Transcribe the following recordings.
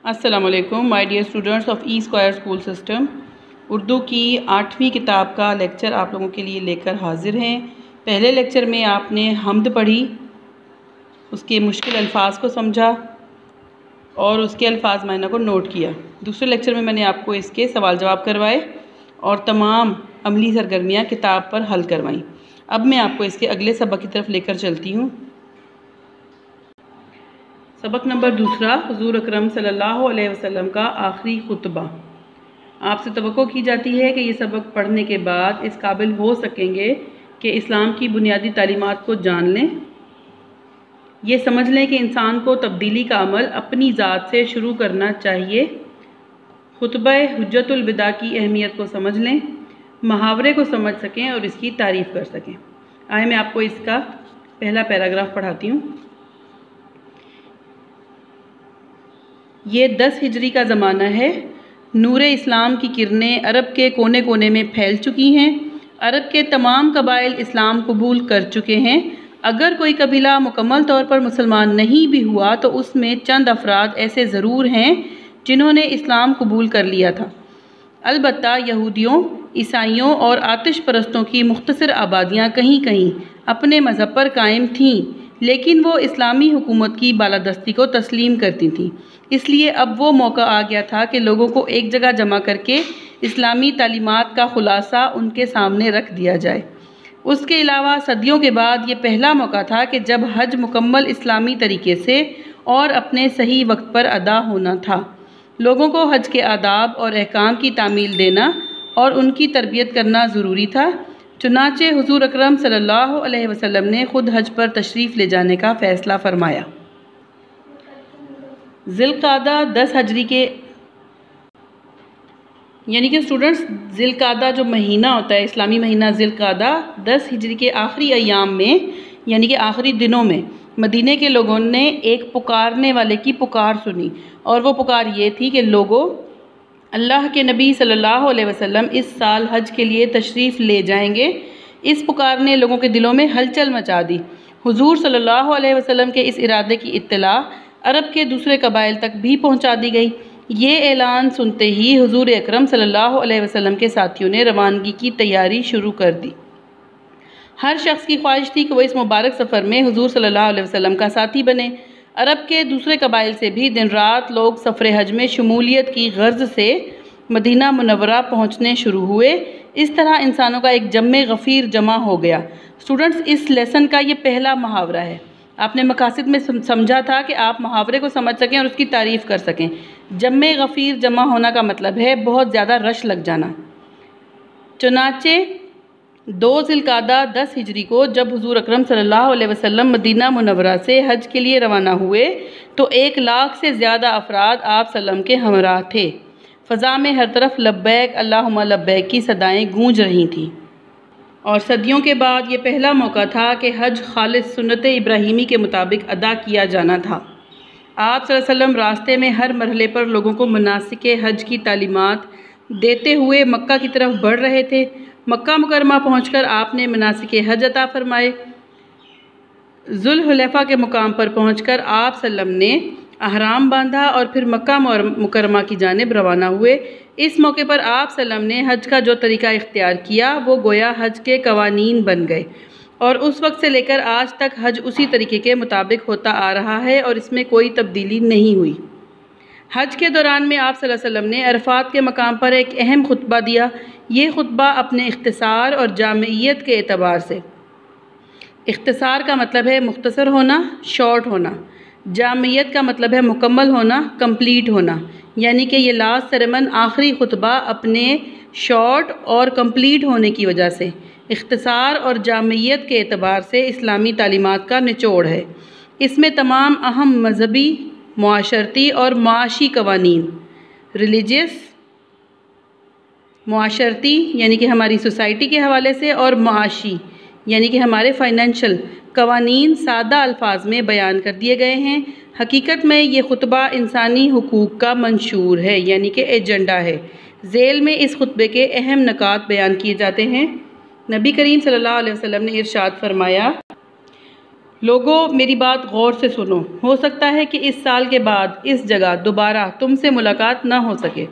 السلام علیکم my dear students of E square school system. Urdu کی 8ویں کتاب کا لیکچر آپ لوگوں کے لیے لے کر حاضر ہیں۔ پہلے لیکچر میں آپ نے حمد پڑھی، اس کے مشکل الفاظ کو سمجھا اور اس کے الفاظ معنی کو نوٹ کیا۔ دوسرے لیکچر میں نے آپ کو اس کے سوال جواب کروائے اور تمام عملی سرگرمیاں کتاب پر حل کروائیں۔ اب میں آپ کو اس کے اگلے سبق کی طرف لے کر چلتی ہوں۔ سبق نمبر 2، حضور اکرم صلی اللہ علیہ وسلم کا آخری خطبہ۔ آپ سے توقع کی جاتی ہے کہ یہ سبق پڑھنے کے بعد اس قابل ہو سکیں گے کہ اسلام کی بنیادی تعلیمات کو جان لیں، یہ سمجھ لیں کہ انسان کو تبدیلی کا عمل اپنی ذات سے شروع کرنا چاہیے، خطبہ حجت الوداع کی اہمیت کو سمجھ لیں، محاورے کو سمجھ سکیں اور اس کی تعریف کر سکیں۔ آئے میں آپ کو اس کا پہلا پیراگراف پڑھاتی ہوں۔ یہ 10 ہجری کا زمانہ ہے۔ نور اسلام کی کرنیں عرب کے کونے کونے میں پھیل چکی ہیں۔ عرب کے تمام قبائل اسلام قبول کر چکے ہیں۔ اگر کوئی قبیلہ مکمل طور پر مسلمان نہیں بھی ہوا تو اس میں چند افراد ایسے ضرور ہیں جنہوں نے اسلام قبول کر لیا تھا۔ البتہ یہودیوں، عیسائیوں اور آتش پرستوں کی مختصر آبادیاں کہیں کہیں اپنے مذہب پر قائم تھیں، لیکن وہ اسلامی حکومت کی بالادستی کو تسلیم کرتی تھیں۔ اس لیے اب وہ موقع آ گیا تھا کہ لوگوں کو ایک جگہ جمع کر کے اسلامی تعلیمات کا خلاصہ ان کے سامنے رکھ دیا جائے۔ اس کے علاوہ صدیوں کے بعد یہ پہلا موقع تھا کہ جب حج مکمل اسلامی طریقے سے اور اپنے صحیح وقت پر ادا ہونا تھا۔ لوگوں کو حج کے آداب اور احکام کی تعمیل دینا اور ان کی تربیت کرنا ضروری تھا۔ چنانچہ حضور اکرم صلی اللہ علیہ وسلم نے خود حج پر تشریف لے جانے کا فیصلہ فرمایا۔ ذی القعدہ 10 ہجری کے یعنی کہ اسٹوڈنٹس ذی القعدہ جو مہینہ ہوتا ہے، اسلامی مہینہ ذی القعدہ 10 ہجری کے آخری ایام میں یعنی کہ آخری دنوں میں مدینے کے لوگوں نے ایک پکارنے والے کی پکار سنی، اور وہ پکار یہ تھی کہ لوگوں، اللہ کے نبی صلی اللہ علیہ وسلم اس سال حج کے لیے تشریف لے جائیں گے۔ اس پکار نے لوگوں کے دلوں میں ہلچل مچا دی۔ حضور صلی اللہ علیہ وسلم کے اس ارادے کی اطلاع عرب کے دوسرے قبائل تک بھی پہنچا دی گئی۔ یہ اعلان سنتے ہی حضور اکرم صلی اللہ علیہ وسلم کے ساتھیوں نے روانگی کی تیاری شروع کر دی۔ ہر شخص کی خواہش تھی کہ وہ اس مبارک سفر میں حضور صلی اللہ علیہ وسلم کا ساتھی بنے۔ عرب کے دوسرے قبائل سے بھی دن رات لوگ سفر حج میں شمولیت کی غرض سے مدینہ منورہ پہنچنے شروع ہوئے۔ اس طرح انسانوں کا ایک جمع غفیر جمع ہو گیا۔ اسٹوڈنٹس، اس لیسن کا یہ پہلا محاورہ ہے۔ آپ نے مقاصد میں سمجھا تھا کہ آپ محاورے کو سمجھ سکیں اور اس کی تعریف کر سکیں۔ جمع غفیر جمع ہونا کا مطلب ہے بہت زیادہ رش لگ جانا۔ چنانچہ 2 ذی القعدہ 10 ہجری کو جب حضور اکرم صلی اللہ علیہ وسلم مدینہ منورہ سے حج کے لیے روانہ ہوئے تو 1 لاکھ سے زیادہ افراد آپ صلی اللہ علیہ وسلم کے ہمراہ تھے۔ فضا میں ہر طرف لبیک اللہم لبیک کی صدائیں گونج رہی تھیں، اور صدیوں کے بعد یہ پہلا موقع تھا کہ حج خالص سنت ابراہیمی کے مطابق ادا کیا جانا تھا۔ آپ صلی اللہ علیہ وسلم راستے میں ہر مرحلے پر لوگوں کو مناسک حج کی تعلیمات دیتے ہوئے مکہ کی طرف بڑھ رہے تھے۔ مکہ مکرمہ پہنچ کر آپ نے مناسک حج عطا فرمائے۔ ذوالحلیفہ کے مقام پر پہنچ کر آپ صلی اللہ علیہ وسلم نے احرام باندھا اور پھر مکہ مکرمہ کی جانب روانہ ہوئے۔ اس موقع پر آپ صلی اللہ علیہ وسلم نے حج کا جو طریقہ اختیار کیا وہ گویا حج کے قوانین بن گئے، اور اس وقت سے لے کر آج تک حج اسی طریقے کے مطابق ہوتا آ رہا ہے اور اس میں کوئی تبدیلی نہیں ہوئی۔ حج کے دوران میں آپ صلی اللہ علیہ وسلم نے عرفات کے مقام پر ایک اہم خطبہ دیا۔ یہ خطبہ اپنے اختصار اور جامعیت کے اعتبار سے، اختصار کا مطلب ہے مختصر ہونا، شارٹ ہونا، جامعیت کا مطلب ہے مکمل ہونا، کمپلیٹ ہونا، یعنی کہ یہ لاسٹ سرمن آخری خطبہ اپنے شارٹ اور کمپلیٹ ہونے کی وجہ سے اختصار اور جامعیت کے اعتبار سے اسلامی تعلیمات کا نچوڑ ہے۔ اس میں تمام اہم مذہبی، معاشرتی اور معاشی قوانین، ریلیجیس، معاشرتی یعنی کہ ہماری سوسائٹی کے حوالے سے، اور معاشی یعنی کہ ہمارے فائنینشل قوانین سادہ الفاظ میں بیان کر دیے گئے ہیں۔ حقیقت میں یہ خطبہ انسانی حقوق کا منشور ہے یعنی کہ ایجنڈا ہے۔ ذیل میں اس خطبے کے اہم نکات بیان کیے جاتے ہیں۔ نبی کریم صلی اللہ علیہ وسلم نے ارشاد فرمایا، لوگوں میری بات غور سے سنو، ہو سکتا ہے کہ اس سال کے بعد اس جگہ دوبارہ تم سے ملاقات نہ ہو سکے۔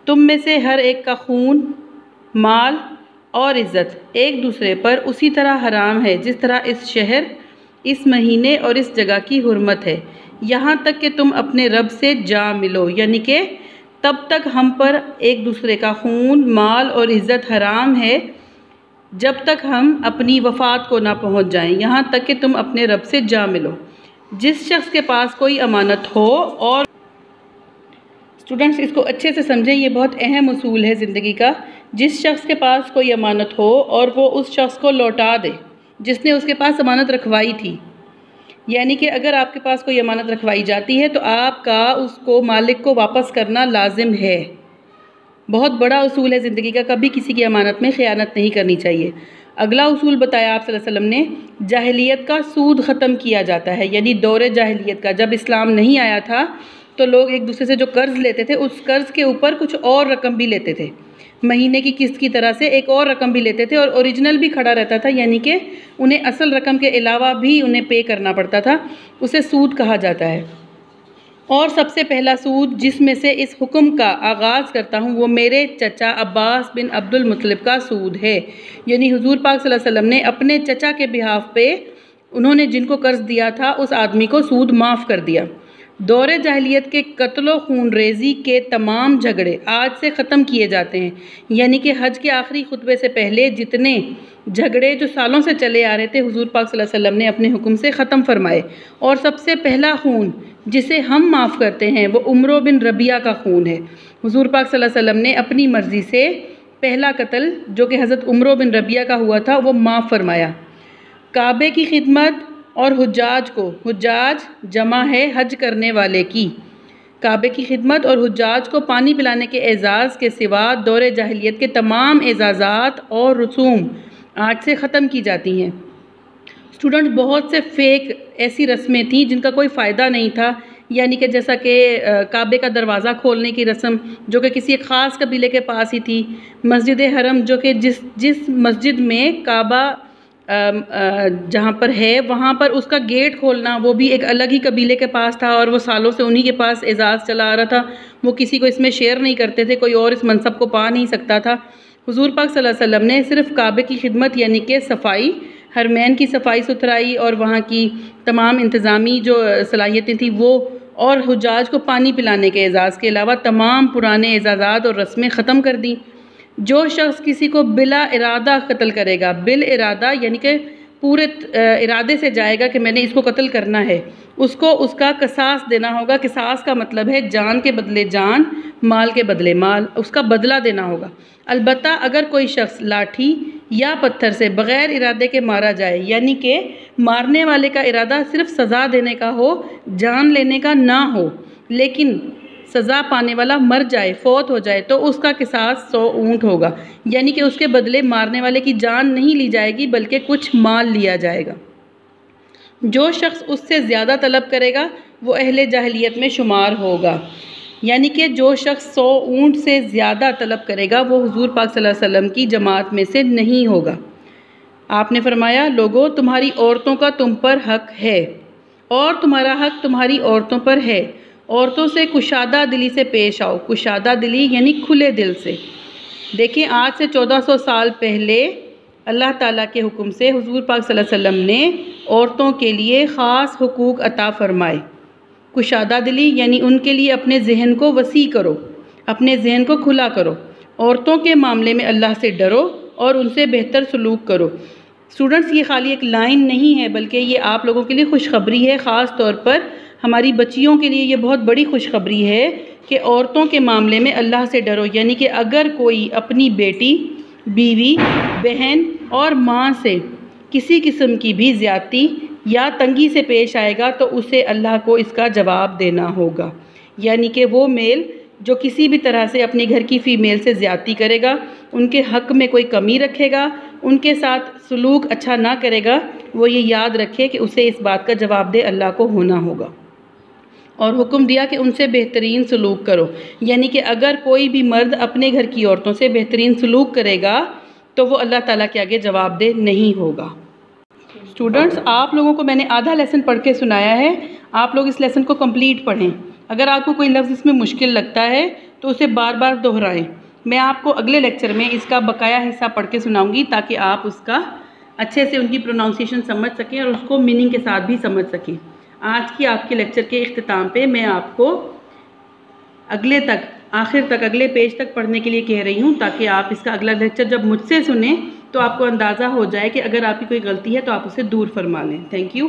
تم میں سے ہر ایک کا خون، مال اور عزت ایک دوسرے پر اسی طرح حرام ہے جس طرح اس شہر، اس مہینے اور اس جگہ کی حرمت ہے، یہاں تک کہ تم اپنے رب سے جا ملو، یعنی کہ تب تک ہم پر ایک دوسرے کا خون، مال اور عزت حرام ہے جب تک ہم اپنی وفات کو نہ پہنچ جائیں، یہاں تک کہ تم اپنے رب سے جا ملو۔ جس شخص کے پاس کوئی امانت ہو اور اسٹوڈنٹس اس کو اچھے سے سمجھیں، یہ بہت اہم اصول ہے زندگی کا۔ جس شخص کے پاس کوئی امانت ہو اور وہ اس شخص کو لوٹا دے جس نے اس کے پاس امانت رکھوائی تھی، یعنی کہ اگر آپ کے پاس کوئی امانت رکھوائی جاتی ہے تو آپ کا اس کو مالک کو واپس کرنا لازم ہے۔ بہت بڑا اصول ہے زندگی کا، کبھی کسی کی امانت میں خیانت نہیں کرنی چاہیے۔ اگلا اصول بتایا آپ صلی اللہ علیہ وسلم نے، جاہلیت کا سود ختم کیا جاتا ہے، یعنی دور جاہلیت کا، جب اسلام نہیں آیا تھا تو لوگ ایک دوسرے سے جو قرض لیتے تھے اس قرض کے اوپر کچھ اور رقم بھی لیتے تھے، مہینے کی قسط کی طرح سے ایک اور رقم بھی لیتے تھے، اور اوریجنل بھی کھڑا رہتا تھا، یعنی کہ انہیں اصل رقم کے علاوہ بھی انہیں پے کرنا پڑتا تھا، اسے سود کہا جاتا ہے۔ اور سب سے پہلا سود جس میں سے اس حکم کا آغاز کرتا ہوں وہ میرے چچا عباس بن عبد المطلب کا سود ہے، یعنی حضور پاک صلی اللہ علیہ وسلم نے اپنے چچا کے بہاف پہ انہوں نے جن کو قرض دیا تھا اس آدمی کو سود معاف کر دیا۔ دور جاہلیت کے قتل و خون ریزی کے تمام جھگڑے آج سے ختم کیے جاتے ہیں، یعنی کہ حج کے آخری خطبے سے پہلے جتنے جھگڑے جو سالوں سے چلے آ رہے تھے حضور پاک صلی اللہ علیہ وسلم نے اپنے حکم سے ختم فرمائے، اور سب سے پہلا خون جسے ہم معاف کرتے ہیں وہ عمرو بن ربیعہ کا خون ہے۔ حضور پاک صلی اللہ علیہ وسلم نے اپنی مرضی سے پہلا قتل جو کہ حضرت عمرو بن ربیعہ کا ہوا تھا وہ معاف فرمایا۔ کعبے کی خدمت اور حجاج کو، حجاج جمع ہے حج کرنے والے کی، کعبے کی خدمت اور حجاج کو پانی پلانے کے اعزاز کے سوا دور جاہلیت کے تمام اعزازات اور رسوم آج سے ختم کی جاتی ہیں۔ اسٹوڈنٹ بہت سے فیک ایسی رسمیں تھیں جن کا کوئی فائدہ نہیں تھا، یعنی کہ جیسا کہ کعبے کا دروازہ کھولنے کی رسم جو کہ کسی ایک خاص قبیلے کے پاس ہی تھی، مسجد حرم جو کہ جس مسجد میں کعبہ جہاں پر ہے وہاں پر اس کا گیٹ کھولنا وہ بھی ایک الگ ہی قبیلے کے پاس تھا اور وہ سالوں سے انہی کے پاس اعزاز چلا آ رہا تھا، وہ کسی کو اس میں شیئر نہیں کرتے تھے، کوئی اور اس منصب کو پا نہیں سکتا تھا۔ حضور پاک صلی اللہ علیہ وسلم نے صرف کعبے کی خدمت یعنی کہ صفائی، حرمین کی صفائی ستھرائی اور وہاں کی تمام انتظامی جو صلاحیتیں تھیں وہ، اور حجاج کو پانی پلانے کے اعزاز کے علاوہ تمام پرانے اعزازات اور رسمیں ختم کر دیں۔ جو شخص کسی کو بلا ارادہ قتل کرے گا، بالارادہ یعنی کہ پورے ارادے سے جائے گا کہ میں نے اس کو قتل کرنا ہے، اس کو اس کا قصاص دینا ہوگا۔ قصاص کا مطلب ہے جان کے بدلے جان، مال کے بدلے مال، اس کا بدلہ دینا ہوگا۔ البتہ اگر کوئی شخص لاٹھی یا پتھر سے بغیر ارادے کے مارا جائے، یعنی کہ مارنے والے کا ارادہ صرف سزا دینے کا ہو، جان لینے کا نہ ہو، لیکن سزا پانے والا مر جائے، فوت ہو جائے، تو اس کا قصاص 100 اونٹ ہوگا، یعنی کہ اس کے بدلے مارنے والے کی جان نہیں لی جائے گی بلکہ کچھ مال لیا جائے گا۔ جو شخص اس سے زیادہ طلب کرے گا وہ اہل جاہلیت میں شمار ہوگا، یعنی کہ جو شخص 100 اونٹ سے زیادہ طلب کرے گا وہ حضور پاک صلی اللہ علیہ وسلم کی جماعت میں سے نہیں ہوگا۔ آپ نے فرمایا، لوگو تمہاری عورتوں کا تم پر حق ہے اور تمہارا حق تمہاری عورتوں پر ہے، عورتوں سے کشادہ دلی سے پیش آؤ۔ کشادہ دلی یعنی کھلے دل سے۔ دیکھیں آج سے 1400 سال پہلے اللہ تعالیٰ کے حکم سے حضور پاک صلی اللہ علیہ وسلم نے عورتوں کے لیے خاص حقوق عطا فرمائے۔ کشادہ دلی یعنی ان کے لیے اپنے ذہن کو وسیع کرو، اپنے ذہن کو کھلا کرو، عورتوں کے معاملے میں اللہ سے ڈرو اور ان سے بہتر سلوک کرو۔ اسٹوڈنٹس یہ خالی ایک لائن نہیں ہے بلکہ یہ آپ لوگوں کے لیے خوشخبری ہے، خاص طور پر ہماری بچیوں کے لیے یہ بہت بڑی خوشخبری ہے کہ عورتوں کے معاملے میں اللہ سے ڈرو، یعنی کہ اگر کوئی اپنی بیٹی، بیوی، بہن اور ماں سے کسی قسم کی بھی زیادتی یا تنگی سے پیش آئے گا تو اسے اللہ کو اس کا جواب دینا ہوگا، یعنی کہ وہ میل جو کسی بھی طرح سے اپنی گھر کی فیمیل سے زیادتی کرے گا، ان کے حق میں کوئی کمی رکھے گا، ان کے ساتھ سلوک اچھا نہ کرے گا، وہ یہ یاد رکھے کہ اسے اس بات کا جواب دہ اللہ کو ہونا ہوگا۔ اور حکم دیا کہ ان سے بہترین سلوک کرو، یعنی کہ اگر کوئی بھی مرد اپنے گھر کی عورتوں سے بہترین سلوک کرے گا تو وہ اللہ تعالیٰ کے آگے جواب دہ نہیں ہوگا۔ اسٹوڈنٹس آپ لوگوں کو میں نے آدھا لیسن پڑھ کے سنایا ہے، آپ لوگ اس لیسن کو کمپلیٹ پڑھیں۔ اگر آپ کو کوئی لفظ اس میں مشکل لگتا ہے تو اسے بار بار دہرائیں۔ میں آپ کو اگلے لیکچر میں اس کا بقایا حصہ پڑھ کے سناؤں گی تاکہ آپ اس کا اچھے سے ان کی پروناؤنسیشن سمجھ سکیں اور اس کو میننگ کے ساتھ بھی سمجھ سکیں۔ آج کی آپ کے لیکچر کے اختتام پہ میں آپ کو اگلے پیج تک پڑھنے کے لیے کہہ رہی ہوں تاکہ آپ اس کا اگلا لیکچر جب مجھ سے سنیں تو آپ کو اندازہ ہو جائے کہ اگر آپ کی کوئی غلطی ہے تو آپ اسے دور فرما لیں۔ Thank you.